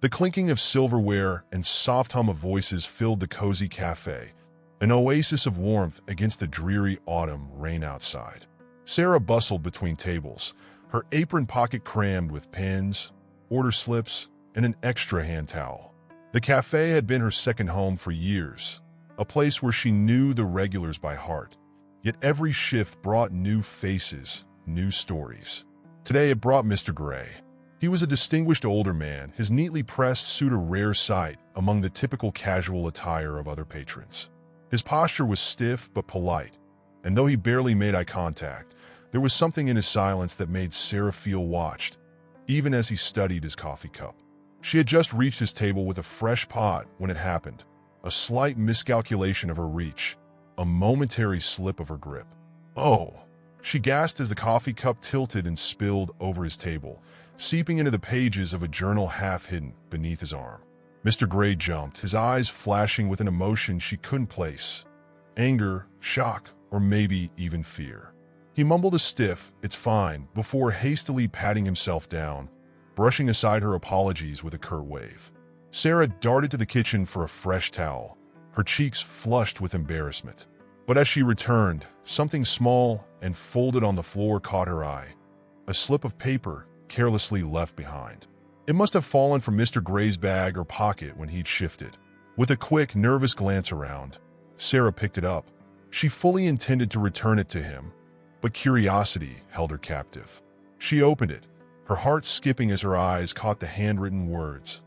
The clinking of silverware and soft hum of voices filled the cozy cafe, an oasis of warmth against the dreary autumn rain outside. Sarah bustled between tables, her apron pocket crammed with pens, order slips, and an extra hand towel. The cafe had been her second home for years, a place where she knew the regulars by heart. Yet every shift brought new faces, new stories. Today it brought Mr. Gray. He was a distinguished older man, his neatly pressed suit a rare sight among the typical casual attire of other patrons. His posture was stiff but polite, and though he barely made eye contact, there was something in his silence that made Sarah feel watched, even as he studied his coffee cup. She had just reached his table with a fresh pot when it happened, a slight miscalculation of her reach, a momentary slip of her grip. "Oh!" she gasped as the coffee cup tilted and spilled over his table, seeping into the pages of a journal half hidden beneath his arm. Mr. Gray jumped, his eyes flashing with an emotion she couldn't place. Anger, shock, or maybe even fear. He mumbled a stiff, "It's fine," before hastily patting himself down, brushing aside her apologies with a curt wave. Sarah darted to the kitchen for a fresh towel, her cheeks flushed with embarrassment. But as she returned, something small and folded on the floor caught her eye, a slip of paper carelessly left behind. It must have fallen from Mr. Gray's bag or pocket when he'd shifted. With a quick, nervous glance around, Sarah picked it up. She fully intended to return it to him, but curiosity held her captive. She opened it, her heart skipping as her eyes caught the handwritten words,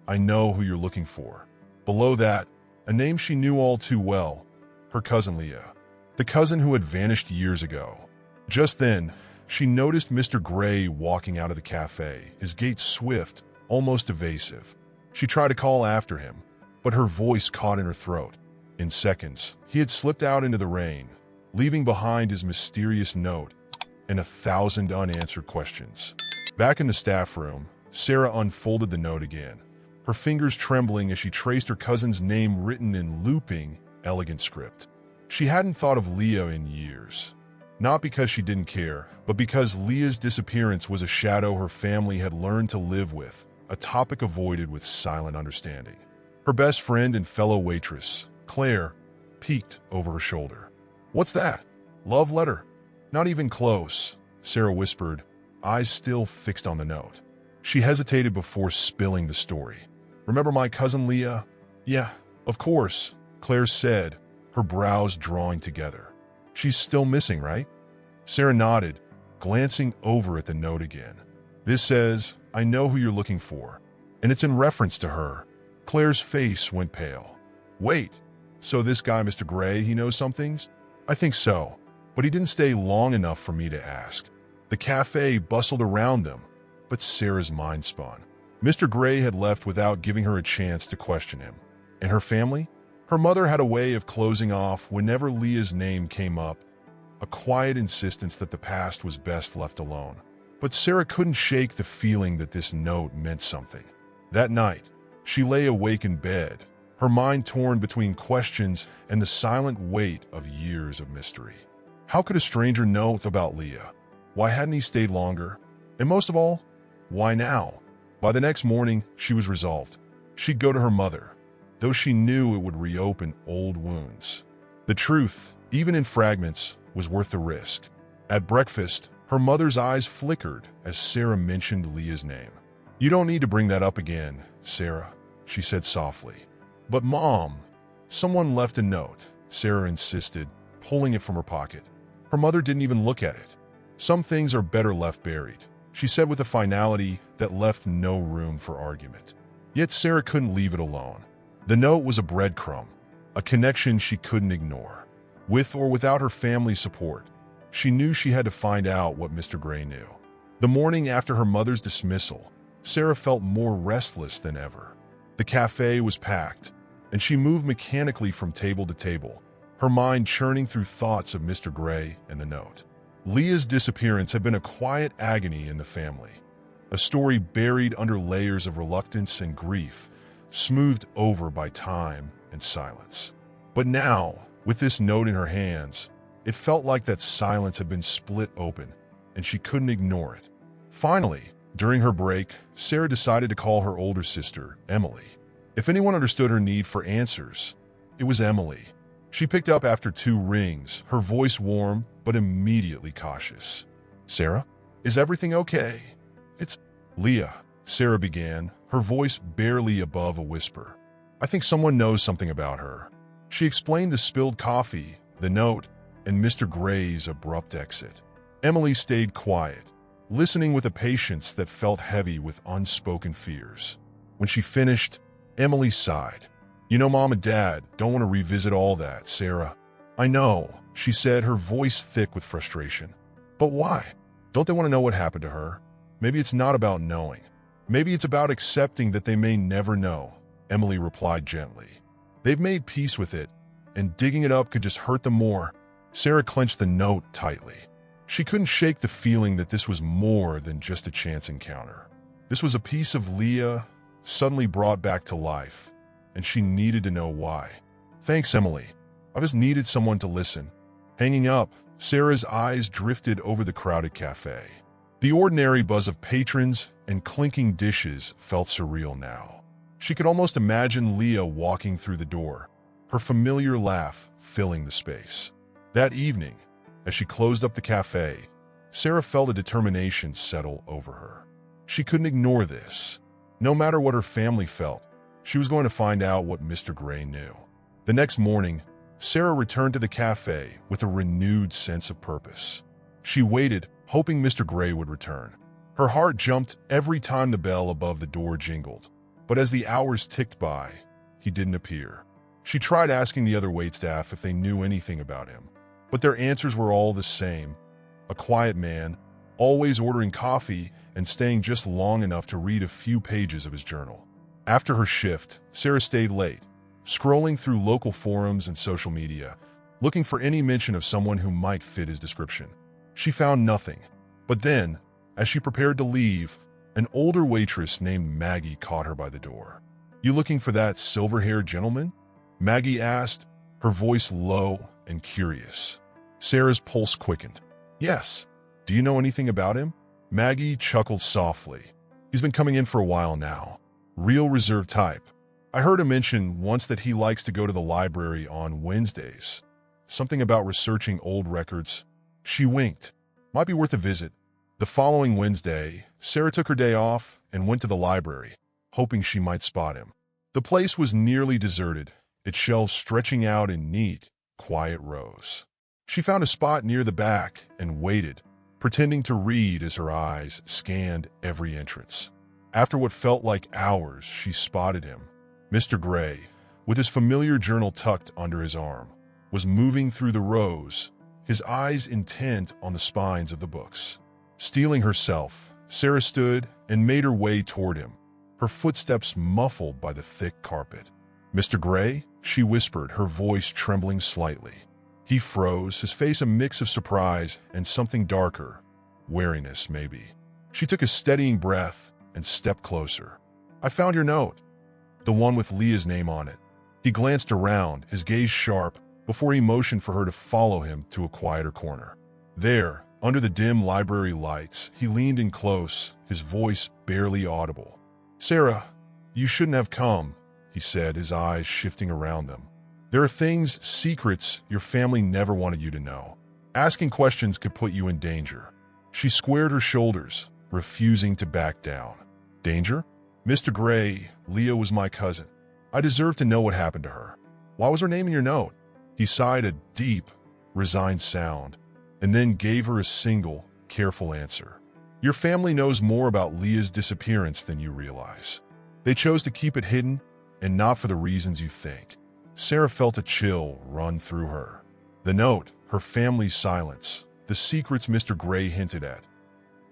"I know who you're looking for." Below that, a name she knew all too well, her cousin Leah, the cousin who had vanished years ago. Just then, she noticed Mr. Gray walking out of the cafe, his gait swift, almost evasive. She tried to call after him, but her voice caught in her throat. In seconds, he had slipped out into the rain, leaving behind his mysterious note and 1,000 unanswered questions. Back in the staff room, Sarah unfolded the note again, her fingers trembling as she traced her cousin's name written in looping, elegant script. She hadn't thought of Leah in years. Not because she didn't care, but because Leah's disappearance was a shadow her family had learned to live with, a topic avoided with silent understanding. Her best friend and fellow waitress, Claire, peeked over her shoulder. "What's that? Love letter?" "Not even close," Sarah whispered, eyes still fixed on the note. She hesitated before spilling the story. "Remember my cousin Leah?" "Yeah, of course," Claire said, her brows drawing together. "She's still missing, right?" Sarah nodded, glancing over at the note again. "This says, 'I know who you're looking for,' and it's in reference to her." Claire's face went pale. "Wait, so this guy, Mr. Gray, he knows some things?" "I think so, but he didn't stay long enough for me to ask." The cafe bustled around them, but Sarah's mind spun. Mr. Gray had left without giving her a chance to question him. And her family? Her mother had a way of closing off whenever Leah's name came up, a quiet insistence that the past was best left alone. But Sarah couldn't shake the feeling that this note meant something. That night, she lay awake in bed, her mind torn between questions and the silent weight of years of mystery. How could a stranger know about Leah? Why hadn't he stayed longer? And most of all, why now? By the next morning, she was resolved. She'd go to her mother, though she knew it would reopen old wounds. The truth, even in fragments, was worth the risk. At breakfast, her mother's eyes flickered as Sarah mentioned Leah's name. "You don't need to bring that up again, Sarah," she said softly. "But Mom, someone left a note," Sarah insisted, pulling it from her pocket. Her mother didn't even look at it. "Some things are better left buried," she said with a finality that left no room for argument. Yet Sarah couldn't leave it alone. The note was a breadcrumb, a connection she couldn't ignore. With or without her family's support, she knew she had to find out what Mr. Gray knew. The morning after her mother's dismissal, Sarah felt more restless than ever. The cafe was packed, and she moved mechanically from table to table, her mind churning through thoughts of Mr. Gray and the note. Leah's disappearance had been a quiet agony in the family, a story buried under layers of reluctance and grief, smoothed over by time and silence. But now, with this note in her hands, it felt like that silence had been split open, and she couldn't ignore it. Finally, During her break, Sarah decided to call her older sister, Emily. If anyone understood her need for answers, it was Emily. She picked up after 2 rings, her voice warm but immediately cautious. "Sarah, is everything okay?" "It's Leah," Sarah began, her voice barely above a whisper. "I think someone knows something about her." She explained the spilled coffee, the note, and Mr. Gray's abrupt exit. Emily stayed quiet, listening with a patience that felt heavy with unspoken fears. When she finished, Emily sighed. "You know, Mom and Dad don't want to revisit all that, Sarah." "I know," she said, her voice thick with frustration. "But why? Don't they want to know what happened to her? Maybe it's not about knowing. Maybe it's about accepting that they may never know," Emily replied gently. "They've made peace with it, and digging it up could just hurt them more." Sarah clenched the note tightly. She couldn't shake the feeling that this was more than just a chance encounter. This was a piece of Leah suddenly brought back to life, and she needed to know why. "Thanks, Emily. I just needed someone to listen." Hanging up, Sarah's eyes drifted over the crowded cafe. The ordinary buzz of patrons and clinking dishes felt surreal now. She could almost imagine Leah walking through the door, her familiar laugh filling the space. That evening, as she closed up the cafe, Sarah felt a determination settle over her. She couldn't ignore this. No matter what her family felt, she was going to find out what Mr. Gray knew. The next morning, Sarah returned to the cafe with a renewed sense of purpose. She waited, hoping Mr. Gray would return. Her heart jumped every time the bell above the door jingled. But as the hours ticked by, he didn't appear. She tried asking the other waitstaff if they knew anything about him, but their answers were all the same. A quiet man, always ordering coffee and staying just long enough to read a few pages of his journal. After her shift, Sarah stayed late, scrolling through local forums and social media, looking for any mention of someone who might fit his description. She found nothing. But then, as she prepared to leave, an older waitress named Maggie caught her by the door. "You looking for that silver-haired gentleman?" Maggie asked, her voice low and curious. Sarah's pulse quickened. "Yes. Do you know anything about him?" Maggie chuckled softly. "He's been coming in for a while now. Real reserved type. I heard him mention once that he likes to go to the library on Wednesdays. Something about researching old records." She winked. "Might be worth a visit." The following Wednesday, Sarah took her day off and went to the library, hoping she might spot him. The place was nearly deserted, its shelves stretching out in neat, quiet rows. She found a spot near the back and waited, pretending to read as her eyes scanned every entrance. After what felt like hours, she spotted him. Mr. Gray, with his familiar journal tucked under his arm, was moving through the rows, his eyes intent on the spines of the books. Steeling herself, Sarah stood and made her way toward him, her footsteps muffled by the thick carpet. "Mr. Gray?" she whispered, her voice trembling slightly. He froze, his face a mix of surprise and something darker, wariness maybe. She took a steadying breath and stepped closer. "I found your note, the one with Leah's name on it." He glanced around, his gaze sharp, before he motioned for her to follow him to a quieter corner. There, under the dim library lights, he leaned in close, his voice barely audible. "Sarah, you shouldn't have come," he said, his eyes shifting around them. "There are things, secrets, your family never wanted you to know. Asking questions could put you in danger." She squared her shoulders, refusing to back down. "Danger? Mr. Gray, Leah was my cousin. I deserve to know what happened to her. Why was her name in your note?" He sighed a deep, resigned sound, and then gave her a single, careful answer. "Your family knows more about Leah's disappearance than you realize. They chose to keep it hidden, and not for the reasons you think." Sarah felt a chill run through her. The note, her family's silence, the secrets Mr. Gray hinted at.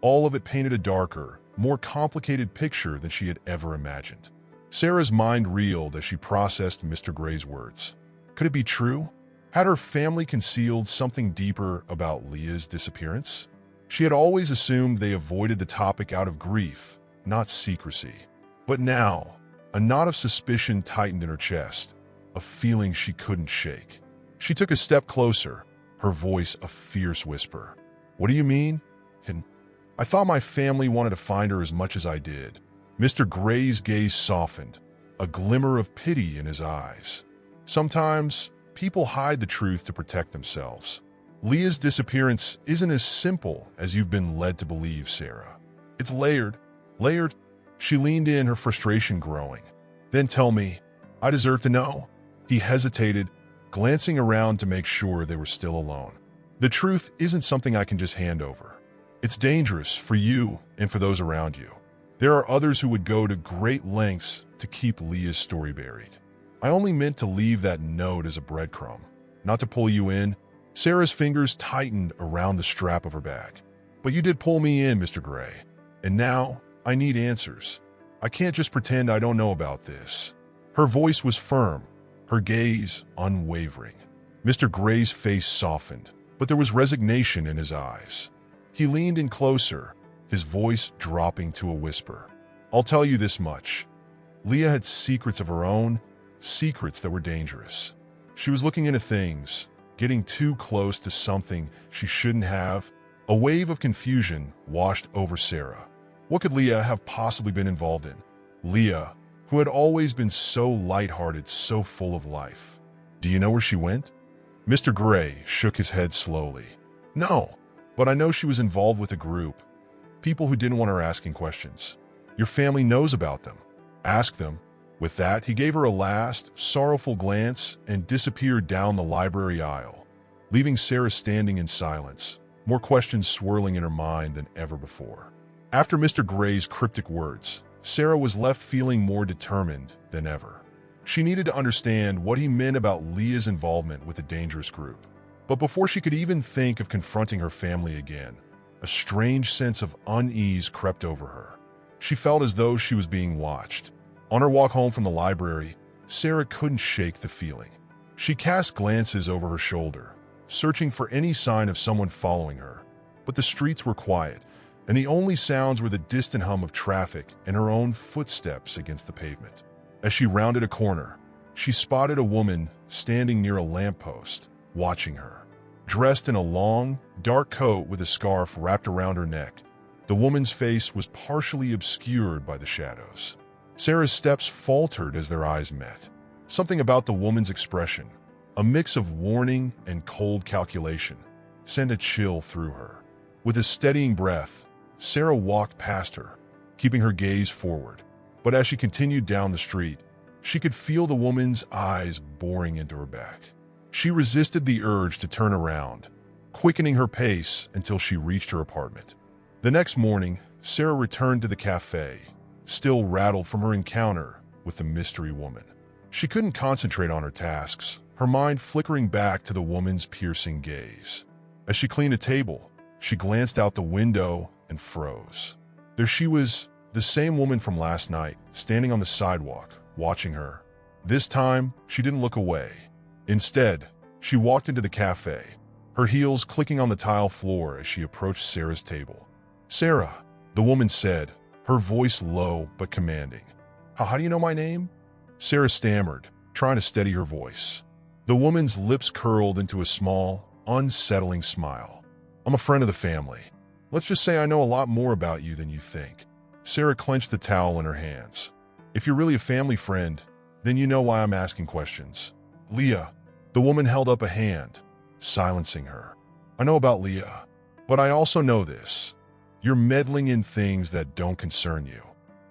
All of it painted a darker, more complicated picture than she had ever imagined. Sarah's mind reeled as she processed Mr. Gray's words. Could it be true? Had her family concealed something deeper about Leah's disappearance? She had always assumed they avoided the topic out of grief, not secrecy. But now, a knot of suspicion tightened in her chest, a feeling she couldn't shake. She took a step closer, her voice a fierce whisper. "What do you mean? I thought my family wanted to find her as much as I did. Mr. Gray's gaze softened, a glimmer of pity in his eyes. Sometimes, people hide the truth to protect themselves. Leah's disappearance isn't as simple as you've been led to believe, Sarah. It's layered. Layered. She leaned in, her frustration growing. Then tell me, I deserve to know. He hesitated, glancing around to make sure they were still alone. The truth isn't something I can just hand over. It's dangerous for you and for those around you. There are others who would go to great lengths to keep Leah's story buried. I only meant to leave that note as a breadcrumb, not to pull you in. Sarah's fingers tightened around the strap of her bag. But you did pull me in, Mr. Gray. And now, I need answers. I can't just pretend I don't know about this. Her voice was firm, her gaze unwavering. Mr. Gray's face softened, but there was resignation in his eyes. He leaned in closer, his voice dropping to a whisper. I'll tell you this much. Leah had secrets of her own, secrets that were dangerous. She was looking into things, getting too close to something she shouldn't have. A wave of confusion washed over Sarah. What could Leah have possibly been involved in? Leah, who had always been so lighthearted, so full of life. Do you know where she went? Mr. Gray shook his head slowly. No, but I know she was involved with a group. People who didn't want her asking questions. Your family knows about them. Ask them. With that, he gave her a last, sorrowful glance and disappeared down the library aisle, leaving Sarah standing in silence, more questions swirling in her mind than ever before. After Mr. Gray's cryptic words, Sarah was left feeling more determined than ever. She needed to understand what he meant about Leah's involvement with a dangerous group. But before she could even think of confronting her family again, a strange sense of unease crept over her. She felt as though she was being watched. On her walk home from the library, Sarah couldn't shake the feeling. She cast glances over her shoulder, searching for any sign of someone following her. But the streets were quiet, and the only sounds were the distant hum of traffic and her own footsteps against the pavement. As she rounded a corner, she spotted a woman standing near a lamppost, watching her. Dressed in a long, dark coat with a scarf wrapped around her neck, the woman's face was partially obscured by the shadows. Sarah's steps faltered as their eyes met. Something about the woman's expression, a mix of warning and cold calculation, sent a chill through her. With a steadying breath, Sarah walked past her, keeping her gaze forward. But as she continued down the street, she could feel the woman's eyes boring into her back. She resisted the urge to turn around, quickening her pace until she reached her apartment. The next morning, Sarah returned to the cafe, still rattled from her encounter with the mystery woman. She couldn't concentrate on her tasks, her mind flickering back to the woman's piercing gaze. As she cleaned a table, she glanced out the window and froze. There she was, the same woman from last night, standing on the sidewalk, watching her. This time, she didn't look away. Instead, she walked into the cafe, her heels clicking on the tile floor as she approached Sarah's table. Sarah, the woman said, her voice low but commanding. How do you know my name? Sarah stammered, trying to steady her voice. The woman's lips curled into a small, unsettling smile. I'm a friend of the family. Let's just say I know a lot more about you than you think. Sarah clenched the towel in her hands. If you're really a family friend, then you know why I'm asking questions. Leah, the woman held up a hand, silencing her. I know about Leah, but I also know this. You're meddling in things that don't concern you.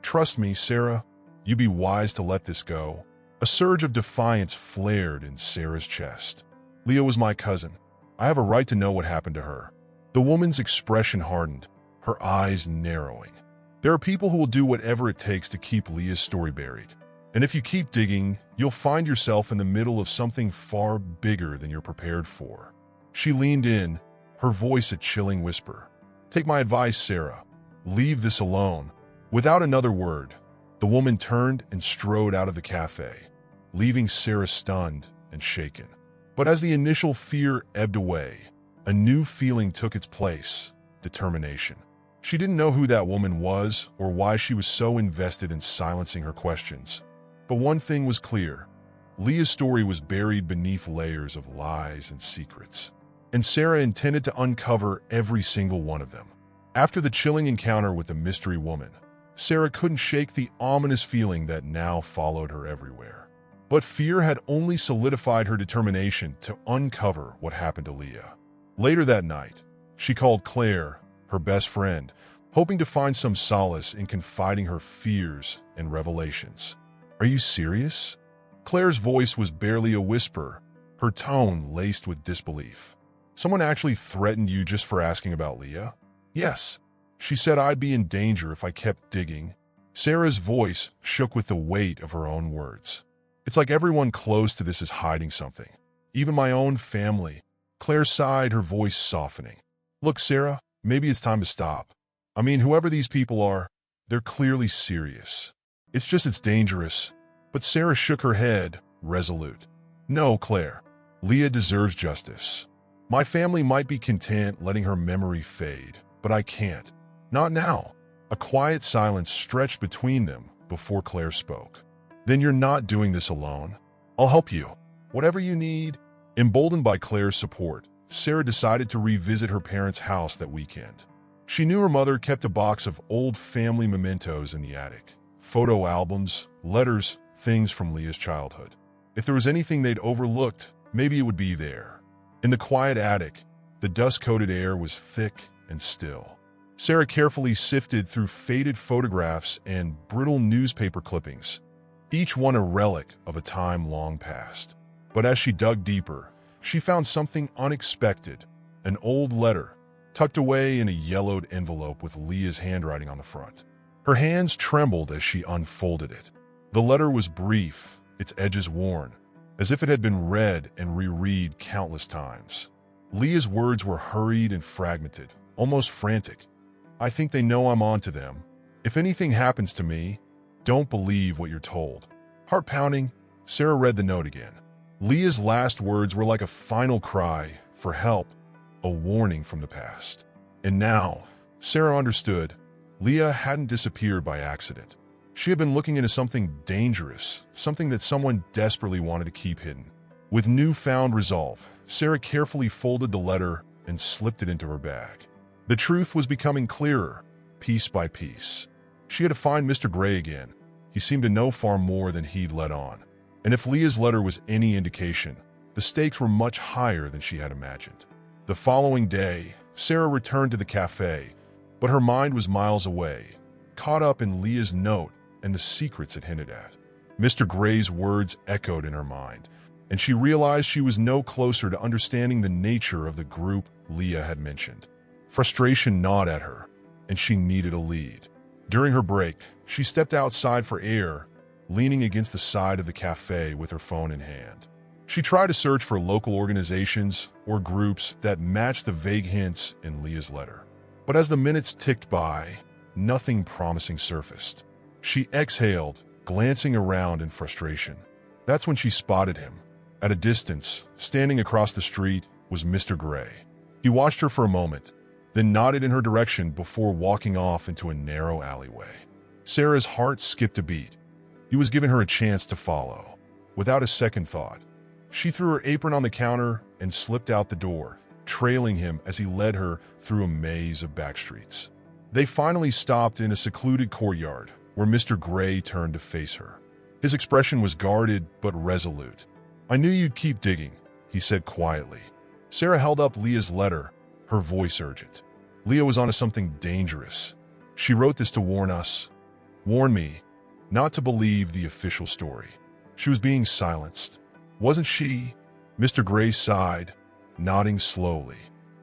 Trust me, Sarah, you'd be wise to let this go. A surge of defiance flared in Sarah's chest. Leah was my cousin. I have a right to know what happened to her. The woman's expression hardened, her eyes narrowing. There are people who will do whatever it takes to keep Leah's story buried. And if you keep digging, you'll find yourself in the middle of something far bigger than you're prepared for. She leaned in, her voice a chilling whisper. Take my advice, Sarah. Leave this alone. Without another word, the woman turned and strode out of the cafe, leaving Sarah stunned and shaken. But as the initial fear ebbed away, a new feeling took its place: determination. She didn't know who that woman was or why she was so invested in silencing her questions. But one thing was clear. Leah's story was buried beneath layers of lies and secrets. And Sarah intended to uncover every single one of them. After the chilling encounter with the mystery woman, Sarah couldn't shake the ominous feeling that now followed her everywhere. But fear had only solidified her determination to uncover what happened to Leah. Later that night, she called Claire, her best friend, hoping to find some solace in confiding her fears and revelations. "Are you serious?" Claire's voice was barely a whisper, her tone laced with disbelief. "Someone actually threatened you just for asking about Leah?" "Yes. She said I'd be in danger if I kept digging." Sarah's voice shook with the weight of her own words. "It's like everyone close to this is hiding something. Even my own family." Claire sighed, her voice softening. "Look, Sarah, maybe it's time to stop. I mean, whoever these people are, they're clearly serious. It's dangerous." But Sarah shook her head, resolute. "No, Claire. Leah deserves justice. My family might be content letting her memory fade, but I can't. Not now." A quiet silence stretched between them before Claire spoke. "Then you're not doing this alone. I'll help you. Whatever you need." Emboldened by Claire's support, Sarah decided to revisit her parents' house that weekend. She knew her mother kept a box of old family mementos in the attic. Photo albums, letters, things from Leah's childhood. If there was anything they'd overlooked, maybe it would be there. In the quiet attic, the dust-coated air was thick and still. Sarah carefully sifted through faded photographs and brittle newspaper clippings, each one a relic of a time long past. But as she dug deeper, she found something unexpected, an old letter, tucked away in a yellowed envelope with Leah's handwriting on the front. Her hands trembled as she unfolded it. The letter was brief, its edges worn, as if it had been read and reread countless times. Leah's words were hurried and fragmented, almost frantic. "I think they know I'm on to them. If anything happens to me, don't believe what you're told." Heart pounding, Sarah read the note again. Leah's last words were like a final cry for help, a warning from the past. And now, Sarah understood, Leah hadn't disappeared by accident. She had been looking into something dangerous, something that someone desperately wanted to keep hidden. With newfound resolve, Sarah carefully folded the letter and slipped it into her bag. The truth was becoming clearer, piece by piece. She had to find Mr. Gray again. He seemed to know far more than he'd let on. And if Leah's letter was any indication, the stakes were much higher than she had imagined. The following day, Sarah returned to the cafe, but her mind was miles away, caught up in Leah's note and the secrets it hinted at. Mr. Gray's words echoed in her mind, and she realized she was no closer to understanding the nature of the group Leah had mentioned. Frustration gnawed at her, and she needed a lead. During her break, she stepped outside for air, leaning against the side of the cafe with her phone in hand. She tried to search for local organizations or groups that matched the vague hints in Leah's letter. But as the minutes ticked by, nothing promising surfaced. She exhaled, glancing around in frustration. That's when she spotted him. At a distance, standing across the street, was Mr. Gray. He watched her for a moment, then nodded in her direction before walking off into a narrow alleyway. Sarah's heart skipped a beat. He was giving her a chance to follow. Without a second thought, she threw her apron on the counter and slipped out the door, trailing him as he led her through a maze of back streets. They finally stopped in a secluded courtyard where Mr. Gray turned to face her. His expression was guarded but resolute. "I knew you'd keep digging," he said quietly. Sarah held up Leah's letter, her voice urgent. Leah was onto something dangerous. She wrote this to warn us, warn me, not to believe the official story. She was being silenced. Wasn't she? Mr. Gray sighed, nodding slowly.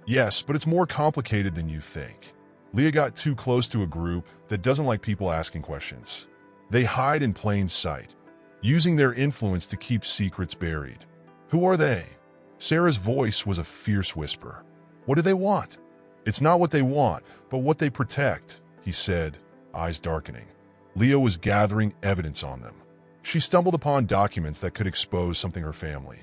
"Yes, but it's more complicated than you think. Leah got too close to a group that doesn't like people asking questions. They hide in plain sight, using their influence to keep secrets buried." "Who are they?" Sarah's voice was a fierce whisper. "What do they want?" "It's not what they want, but what they protect," he said, eyes darkening. Leah was gathering evidence on them. She stumbled upon documents that could expose something her family.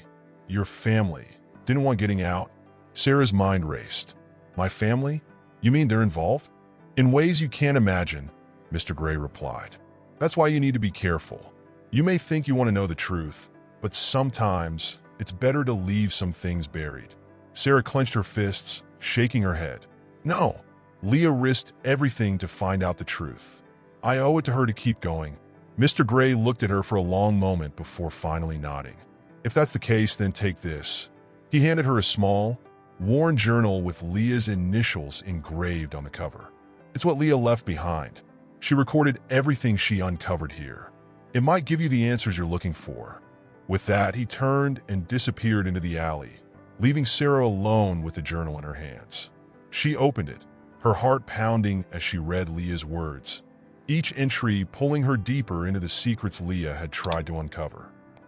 "Your family didn't want getting out?" Sarah's mind raced. "My family? You mean they're involved?" "In ways you can't imagine," Mr. Gray replied. "That's why you need to be careful. You may think you want to know the truth, but sometimes it's better to leave some things buried." Sarah clenched her fists, shaking her head. "No." Leah risked everything to find out the truth. I owe it to her to keep going. Mr. Gray looked at her for a long moment before finally nodding. If that's the case, then take this. He handed her a small, worn journal with Leah's initials engraved on the cover. It's what Leah left behind. She recorded everything she uncovered here. It might give you the answers you're looking for. With that, he turned and disappeared into the alley, leaving Sarah alone with the journal in her hands. She opened it, her heart pounding as she read Leah's words, each entry pulling her deeper into the secrets Leah had tried to uncover.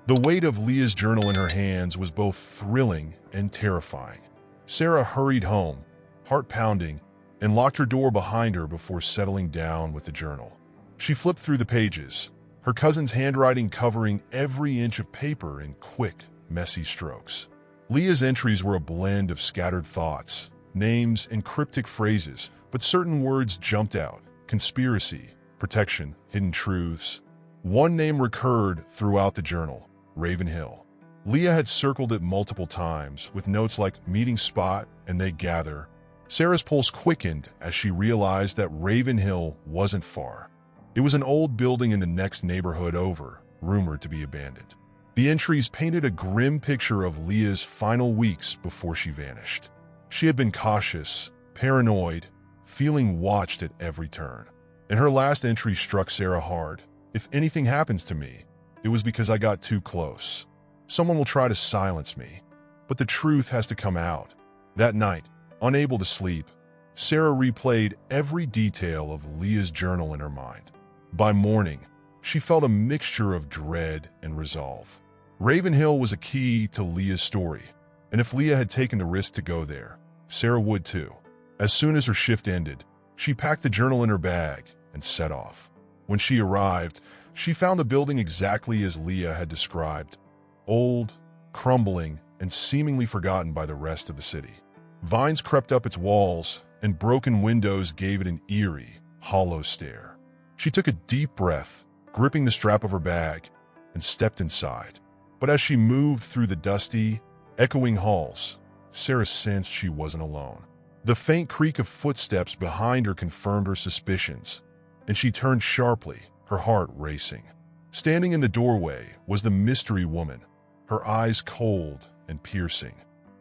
The weight of Leah's journal in her hands was both thrilling and terrifying. Sarah hurried home, heart pounding, and locked her door behind her before settling down with the journal. She flipped through the pages, her cousin's handwriting covering every inch of paper in quick, messy strokes. Leah's entries were a blend of scattered thoughts, names, and cryptic phrases, but certain words jumped out: conspiracy, protection, hidden truths. One name recurred throughout the journal: Ravenhill. Leah had circled it multiple times, with notes like meeting spot and they gather. Sarah's pulse quickened as she realized that Ravenhill wasn't far. It was an old building in the next neighborhood over, rumored to be abandoned. The entries painted a grim picture of Leah's final weeks before she vanished. She had been cautious, paranoid, feeling watched at every turn. And her last entry struck Sarah hard. If anything happens to me, it was because I got too close. Someone will try to silence me, but the truth has to come out. That night, unable to sleep, Sarah replayed every detail of Leah's journal in her mind. By morning, she felt a mixture of dread and resolve. Ravenhill was a key to Leah's story, and if Leah had taken the risk to go there, Sarah would too. As soon as her shift ended, she packed the journal in her bag and set off. When she arrived, she found the building exactly as Leah had described: old, crumbling, and seemingly forgotten by the rest of the city. Vines crept up its walls, and broken windows gave it an eerie, hollow stare. She took a deep breath, gripping the strap of her bag, and stepped inside. But as she moved through the dusty, echoing halls, Sarah sensed she wasn't alone. The faint creak of footsteps behind her confirmed her suspicions, and she turned sharply, her heart racing. Standing in the doorway was the mystery woman, her eyes cold and piercing.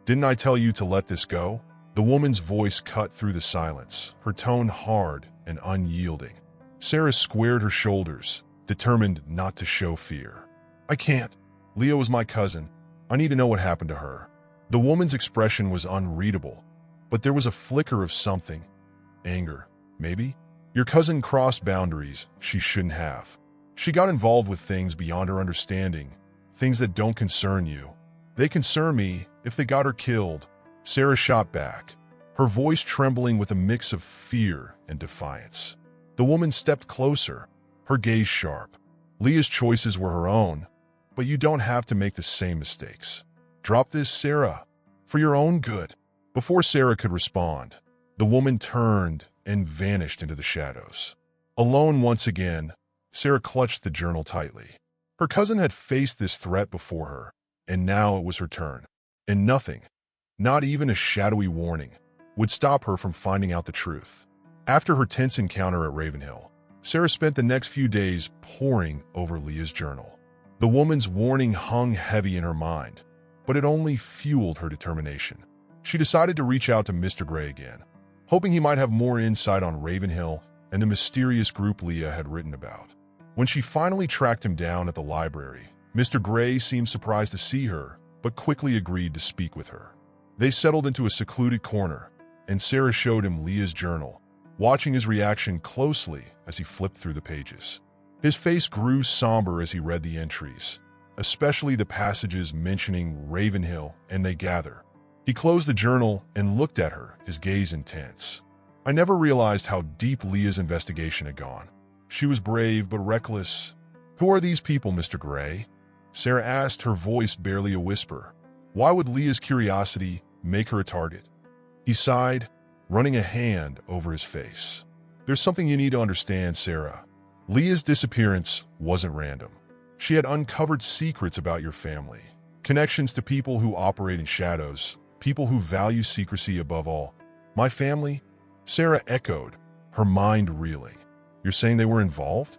"Didn't I tell you to let this go?" The woman's voice cut through the silence, her tone hard and unyielding. Sarah squared her shoulders, determined not to show fear. "I can't. Leah was my cousin. I need to know what happened to her." The woman's expression was unreadable, but there was a flicker of something. Anger, maybe? "Your cousin crossed boundaries she shouldn't have. She got involved with things beyond her understanding, things that don't concern you. They concern me if they got her killed." Sarah shot back, her voice trembling with a mix of fear and defiance. The woman stepped closer, her gaze sharp. "Leah's choices were her own, but you don't have to make the same mistakes. Drop this, Sarah, for your own good." Before Sarah could respond, the woman turned and vanished into the shadows. Alone once again, Sarah clutched the journal tightly. Her cousin had faced this threat before her, and now it was her turn. And nothing, not even a shadowy warning, would stop her from finding out the truth. After her tense encounter at Ravenhill, Sarah spent the next few days poring over Leah's journal. The woman's warning hung heavy in her mind, but it only fueled her determination. She decided to reach out to Mr. Gray again, hoping he might have more insight on Ravenhill and the mysterious group Leah had written about. When she finally tracked him down at the library, Mr. Gray seemed surprised to see her, but quickly agreed to speak with her. They settled into a secluded corner, and Sarah showed him Leah's journal, watching his reaction closely as he flipped through the pages. His face grew somber as he read the entries, especially the passages mentioning Ravenhill and they gather. He closed the journal and looked at her, his gaze intense. "I never realized how deep Leah's investigation had gone. She was brave but reckless." "Who are these people, Mr. Gray?" Sarah asked, her voice barely a whisper. Why would Leah's curiosity make her a target? He sighed, running a hand over his face. "There's something you need to understand, Sarah. Leah's disappearance wasn't random. She had uncovered secrets about your family, connections to people who operate in shadows, people who value secrecy above all. My family?" Sarah echoed, her mind reeling. You're saying they were involved?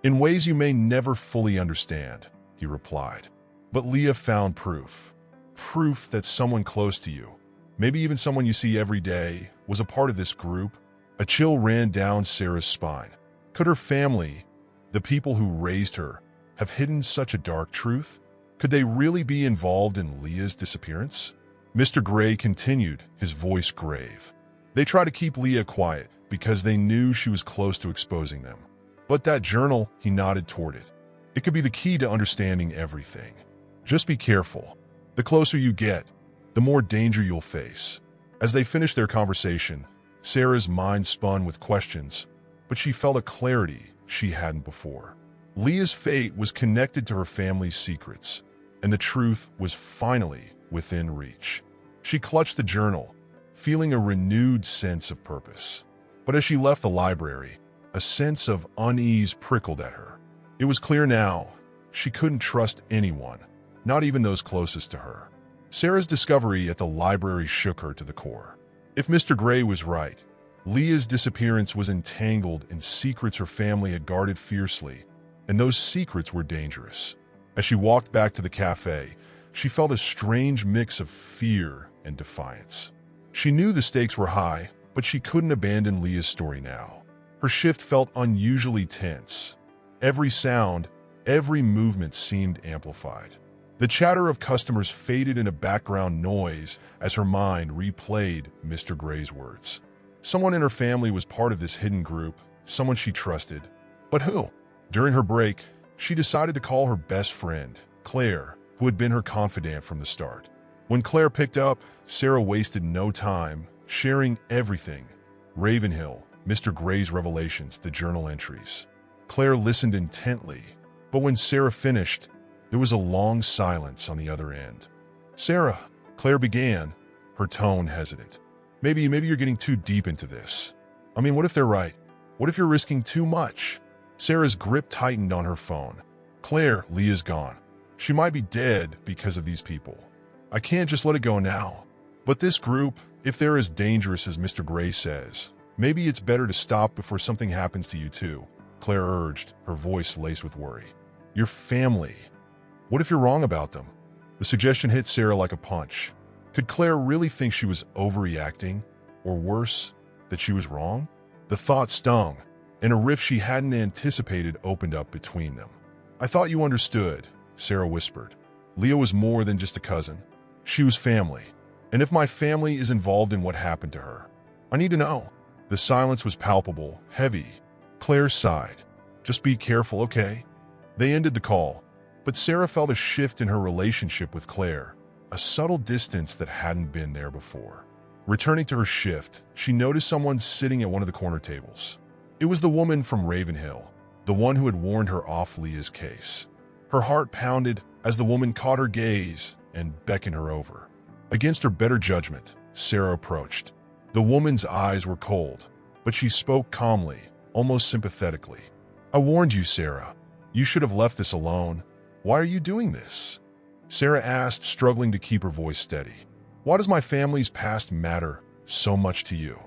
In ways you may never fully understand, he replied. But Leah found proof. Proof that someone close to you, maybe even someone you see every day, was a part of this group. A chill ran down Sarah's spine. Could her family, the people who raised her, have hidden such a dark truth? Could they really be involved in Leah's disappearance? Mr. Gray continued, his voice grave. They tried to keep Leah quiet because they knew she was close to exposing them. But that journal, he nodded toward it. It could be the key to understanding everything. Just be careful. The closer you get, the more danger you'll face. As they finished their conversation, Sarah's mind spun with questions, but she felt a clarity she hadn't before. Leah's fate was connected to her family's secrets, and the truth was finally within reach. She clutched the journal, feeling a renewed sense of purpose. But as she left the library, a sense of unease prickled at her. It was clear now she couldn't trust anyone, not even those closest to her. Sarah's discovery at the library shook her to the core. If Mr. Gray was right, Leah's disappearance was entangled in secrets her family had guarded fiercely, and those secrets were dangerous. As she walked back to the cafe, she felt a strange mix of fear and defiance. She knew the stakes were high, but she couldn't abandon Leah's story now. Her shift felt unusually tense. Every sound, every movement seemed amplified. The chatter of customers faded into background noise as her mind replayed Mr. Gray's words. Someone in her family was part of this hidden group, someone she trusted. But who? During her break, she decided to call her best friend, Claire, who had been her confidant from the start. When Claire picked up, Sarah wasted no time, sharing everything. Ravenhill, Mr. Gray's revelations, the journal entries. Claire listened intently, but when Sarah finished, there was a long silence on the other end. Sarah, Claire began, her tone hesitant. Maybe you're getting too deep into this. I mean, what if they're right? What if you're risking too much? Sarah's grip tightened on her phone. Claire, Leah's gone. She might be dead because of these people. I can't just let it go now. But this group, if they're as dangerous as Mr. Gray says, maybe it's better to stop before something happens to you too, Claire urged, her voice laced with worry. Your family. What if you're wrong about them? The suggestion hit Sarah like a punch. Could Claire really think she was overreacting? Or worse, that she was wrong? The thought stung, and a rift she hadn't anticipated opened up between them. I thought you understood, Sarah whispered. Leah was more than just a cousin. She was family. And if my family is involved in what happened to her, I need to know. The silence was palpable, heavy. Claire sighed. Just be careful, okay? They ended the call, but Sarah felt a shift in her relationship with Claire, a subtle distance that hadn't been there before. Returning to her shift, she noticed someone sitting at one of the corner tables. It was the woman from Ravenhill, the one who had warned her off Leah's case. Her heart pounded as the woman caught her gaze and beckoned her over. Against her better judgment, Sarah approached. The woman's eyes were cold, but she spoke calmly, almost sympathetically. I warned you, Sarah. You should have left this alone. Why are you doing this? Sarah asked, struggling to keep her voice steady. Why does my family's past matter so much to you?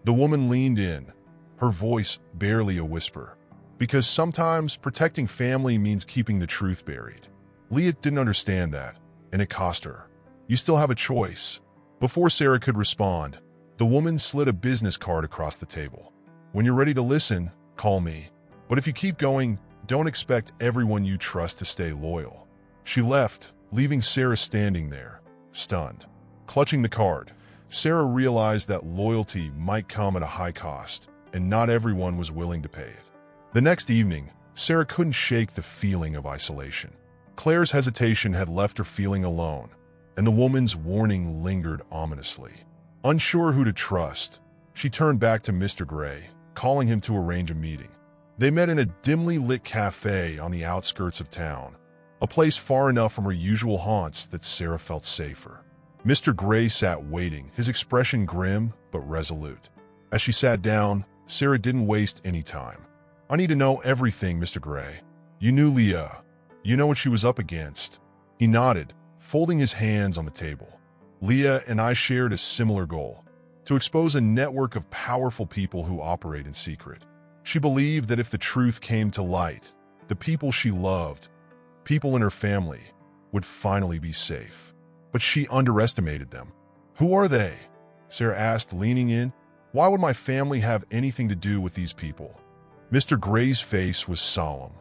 The woman leaned in, her voice barely a whisper. Because sometimes protecting family means keeping the truth buried. Leah didn't understand that, and it cost her. You still have a choice. Before Sarah could respond, the woman slid a business card across the table. When you're ready to listen, call me. But if you keep going, don't expect everyone you trust to stay loyal. She left, leaving Sarah standing there, stunned. Clutching the card, Sarah realized that loyalty might come at a high cost, and not everyone was willing to pay it. The next evening, Sarah couldn't shake the feeling of isolation. Claire's hesitation had left her feeling alone, and the woman's warning lingered ominously. Unsure who to trust, she turned back to Mr. Gray, calling him to arrange a meeting. They met in a dimly lit cafe on the outskirts of town, a place far enough from her usual haunts that Sarah felt safer. Mr. Gray sat waiting, his expression grim but resolute. As she sat down, Sarah didn't waste any time. I need to know everything, Mr. Gray. You knew Leah. You know what she was up against. He nodded, folding his hands on the table. Leah and I shared a similar goal, to expose a network of powerful people who operate in secret. She believed that if the truth came to light, the people she loved, people in her family, would finally be safe. But she underestimated them. "Who are they?" Sarah asked, leaning in. "Why would my family have anything to do with these people?" Mr. Gray's face was solemn.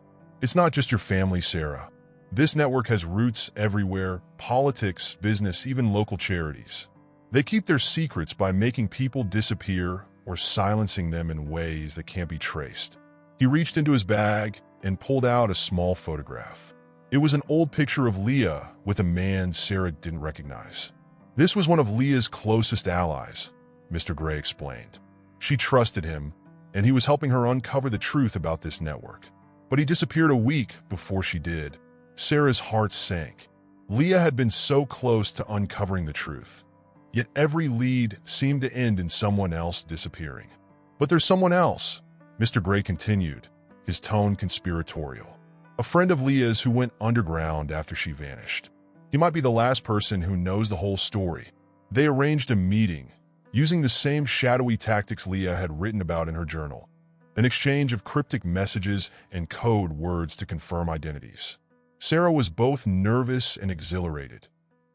"It's not just your family, Sarah. This network has roots everywhere: politics, business, even local charities. They keep their secrets by making people disappear or silencing them in ways that can't be traced." He reached into his bag and pulled out a small photograph. It was an old picture of Leah with a man Sarah didn't recognize. "This was one of Leah's closest allies," Mr. Gray explained. "She trusted him, and he was helping her uncover the truth about this network. But he disappeared a week before she did." Sarah's heart sank. Leah had been so close to uncovering the truth, yet every lead seemed to end in someone else disappearing. "But there's someone else," Mr. Gray continued, his tone conspiratorial. "A friend of Leah's who went underground after she vanished. He might be the last person who knows the whole story." They arranged a meeting, using the same shadowy tactics Leah had written about in her journal, an exchange of cryptic messages and code words to confirm identities. Sarah was both nervous and exhilarated.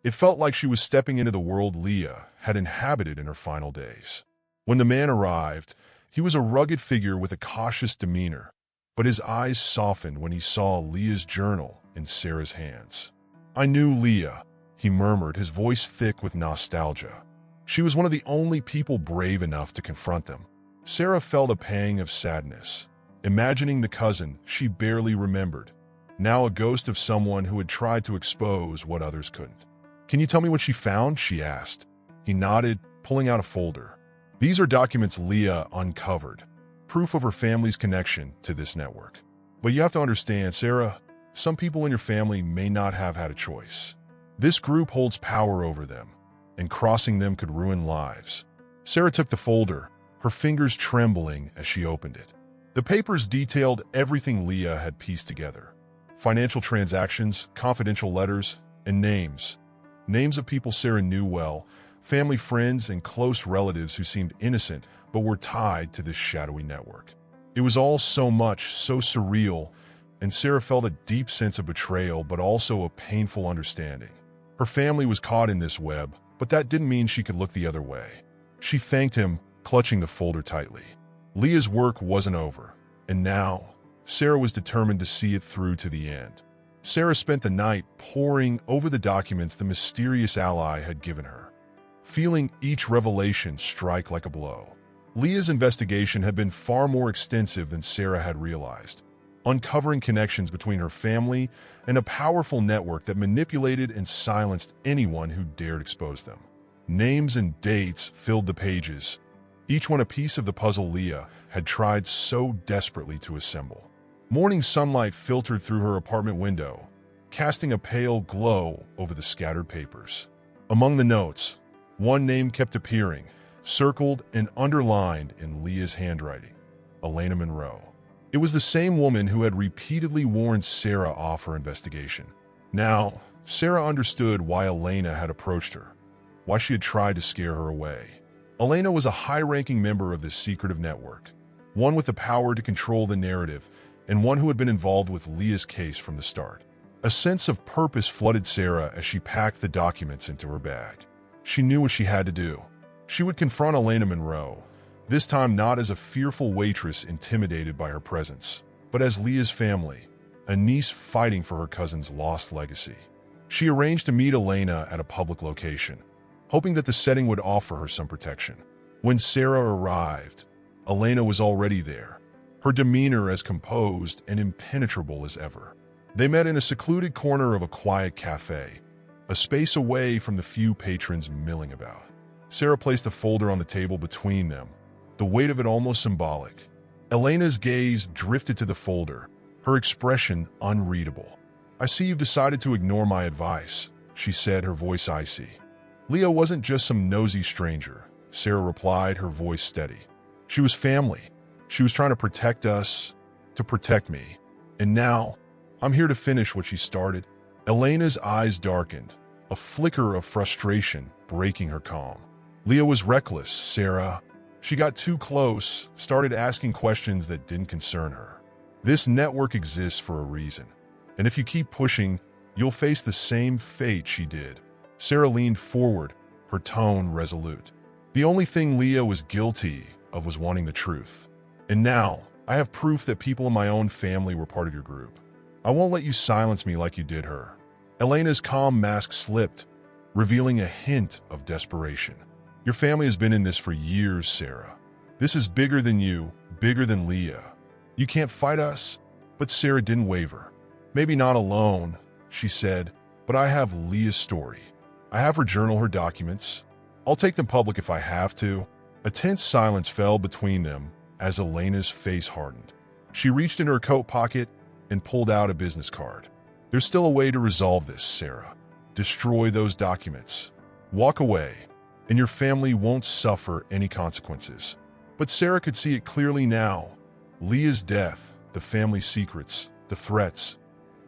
It felt like she was stepping into the world Leah had inhabited in her final days. When the man arrived, he was a rugged figure with a cautious demeanor, but his eyes softened when he saw Leah's journal in Sarah's hands. "I knew Leah," he murmured, his voice thick with nostalgia. "She was one of the only people brave enough to confront them." Sarah felt a pang of sadness, imagining the cousin she barely remembered, now a ghost of someone who had tried to expose what others couldn't. "Can you tell me what she found?" she asked. He nodded, pulling out a folder. "These are documents Leah uncovered, proof of her family's connection to this network. But you have to understand, Sarah, some people in your family may not have had a choice. This group holds power over them, and crossing them could ruin lives." Sarah took the folder, her fingers trembling as she opened it. The papers detailed everything Leah had pieced together: financial transactions, confidential letters, and names. Names of people Sarah knew well, family friends and close relatives who seemed innocent but were tied to this shadowy network. It was all so much, so surreal, and Sarah felt a deep sense of betrayal but also a painful understanding. Her family was caught in this web, but that didn't mean she could look the other way. She thanked him, clutching the folder tightly. Leah's work wasn't over, and now Sarah was determined to see it through to the end. Sarah spent the night poring over the documents the mysterious ally had given her, feeling each revelation strike like a blow. Leah's investigation had been far more extensive than Sarah had realized, uncovering connections between her family and a powerful network that manipulated and silenced anyone who dared expose them. Names and dates filled the pages, each one a piece of the puzzle Leah had tried so desperately to assemble. Morning sunlight filtered through her apartment window, casting a pale glow over the scattered papers. Among the notes, one name kept appearing, circled and underlined in Leah's handwriting: Elena Monroe. It was the same woman who had repeatedly warned Sarah off her investigation. Now, Sarah understood why Elena had approached her, why she had tried to scare her away. Elena was a high-ranking member of this secretive network, one with the power to control the narrative, and one who had been involved with Leah's case from the start. A sense of purpose flooded Sarah as she packed the documents into her bag. She knew what she had to do. She would confront Elena Monroe, this time not as a fearful waitress intimidated by her presence, but as Leah's family, a niece fighting for her cousin's lost legacy. She arranged to meet Elena at a public location, hoping that the setting would offer her some protection. When Sarah arrived, Elena was already there, her demeanor as composed and impenetrable as ever. They met in a secluded corner of a quiet cafe, a space away from the few patrons milling about. Sarah placed a folder on the table between them, the weight of it almost symbolic. Elena's gaze drifted to the folder, her expression unreadable. "I see you've decided to ignore my advice," she said, her voice icy. "Leah wasn't just some nosy stranger," Sarah replied, her voice steady. "She was family. She was trying to protect us, to protect me. And now, I'm here to finish what she started." Elena's eyes darkened, a flicker of frustration breaking her calm. Leah was reckless, Sarah. She got too close, started asking questions that didn't concern her. This network exists for a reason, and if you keep pushing, you'll face the same fate she did. Sarah leaned forward, her tone resolute. The only thing Leah was guilty of was wanting the truth. And now, I have proof that people in my own family were part of your group. I won't let you silence me like you did her. Elena's calm mask slipped, revealing a hint of desperation. Your family has been in this for years, Sarah. This is bigger than you, bigger than Leah. You can't fight us. But Sarah didn't waver. Maybe not alone, she said, but I have Leah's story. I have her journal, her documents. I'll take them public if I have to. A tense silence fell between them as Elena's face hardened. She reached in her coat pocket and pulled out a business card. There's still a way to resolve this, Sarah. Destroy those documents. Walk away, and your family won't suffer any consequences. But Sarah could see it clearly now. Leah's death, the family secrets, the threats,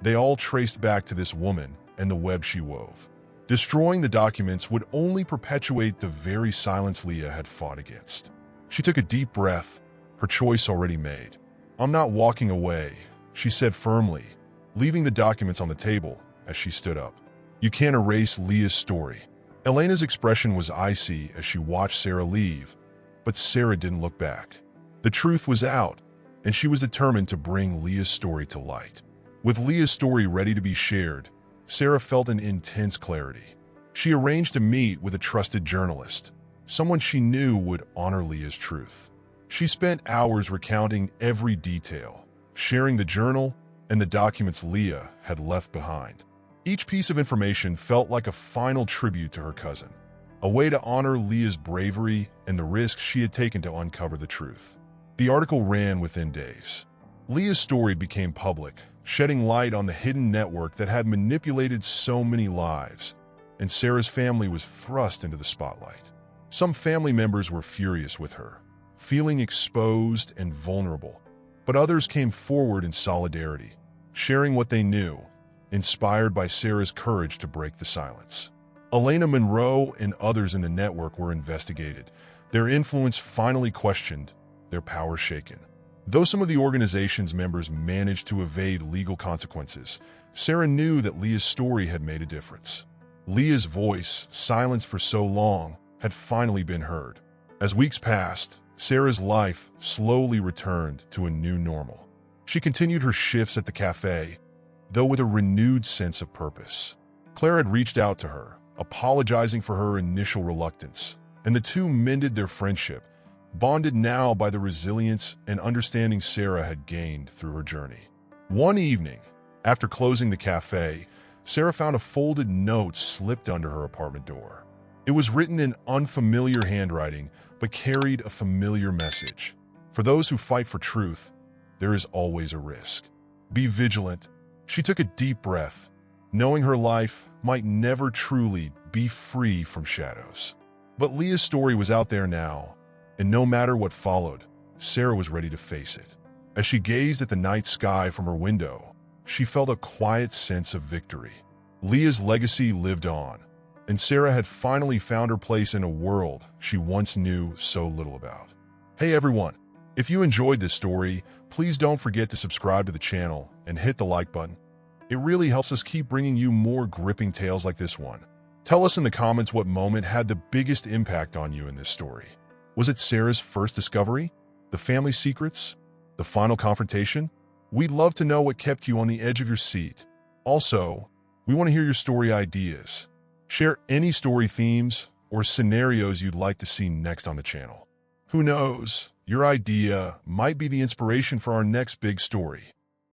they all traced back to this woman and the web she wove. Destroying the documents would only perpetuate the very silence Leah had fought against. She took a deep breath, her choice already made. I'm not walking away, she said firmly, leaving the documents on the table as she stood up. You can't erase Leah's story. Elena's expression was icy as she watched Sarah leave, but Sarah didn't look back. The truth was out, and she was determined to bring Leah's story to light. With Leah's story ready to be shared, Sarah felt an intense clarity. She arranged to meet with a trusted journalist, someone she knew would honor Leah's truth. She spent hours recounting every detail, sharing the journal and the documents Leah had left behind. Each piece of information felt like a final tribute to her cousin, a way to honor Leah's bravery and the risks she had taken to uncover the truth. The article ran within days. Leah's story became public, shedding light on the hidden network that had manipulated so many lives, and Sarah's family was thrust into the spotlight. Some family members were furious with her, feeling exposed and vulnerable, but others came forward in solidarity, sharing what they knew, inspired by Sarah's courage to break the silence. Elena Monroe and others in the network were investigated, their influence finally questioned, their power shaken. Though some of the organization's members managed to evade legal consequences, Sarah knew that Leah's story had made a difference. Leah's voice, silenced for so long, had finally been heard. As weeks passed, Sarah's life slowly returned to a new normal. She continued her shifts at the cafe, though with a renewed sense of purpose. Claire had reached out to her, apologizing for her initial reluctance, and the two mended their friendship, bonded now by the resilience and understanding Sarah had gained through her journey. One evening, after closing the cafe, Sarah found a folded note slipped under her apartment door. It was written in unfamiliar handwriting, but carried a familiar message. For those who fight for truth, there is always a risk. Be vigilant. She took a deep breath, knowing her life might never truly be free from shadows. But Leah's story was out there now, and no matter what followed, Sarah was ready to face it. As she gazed at the night sky from her window, she felt a quiet sense of victory. Leah's legacy lived on, and Sarah had finally found her place in a world she once knew so little about. Hey everyone, if you enjoyed this story, please don't forget to subscribe to the channel and hit the like button. It really helps us keep bringing you more gripping tales like this one. Tell us in the comments what moment had the biggest impact on you in this story. Was it Sarah's first discovery? The family secrets? The final confrontation? We'd love to know what kept you on the edge of your seat. Also, we want to hear your story ideas. Share any story themes or scenarios you'd like to see next on the channel. Who knows, your idea might be the inspiration for our next big story.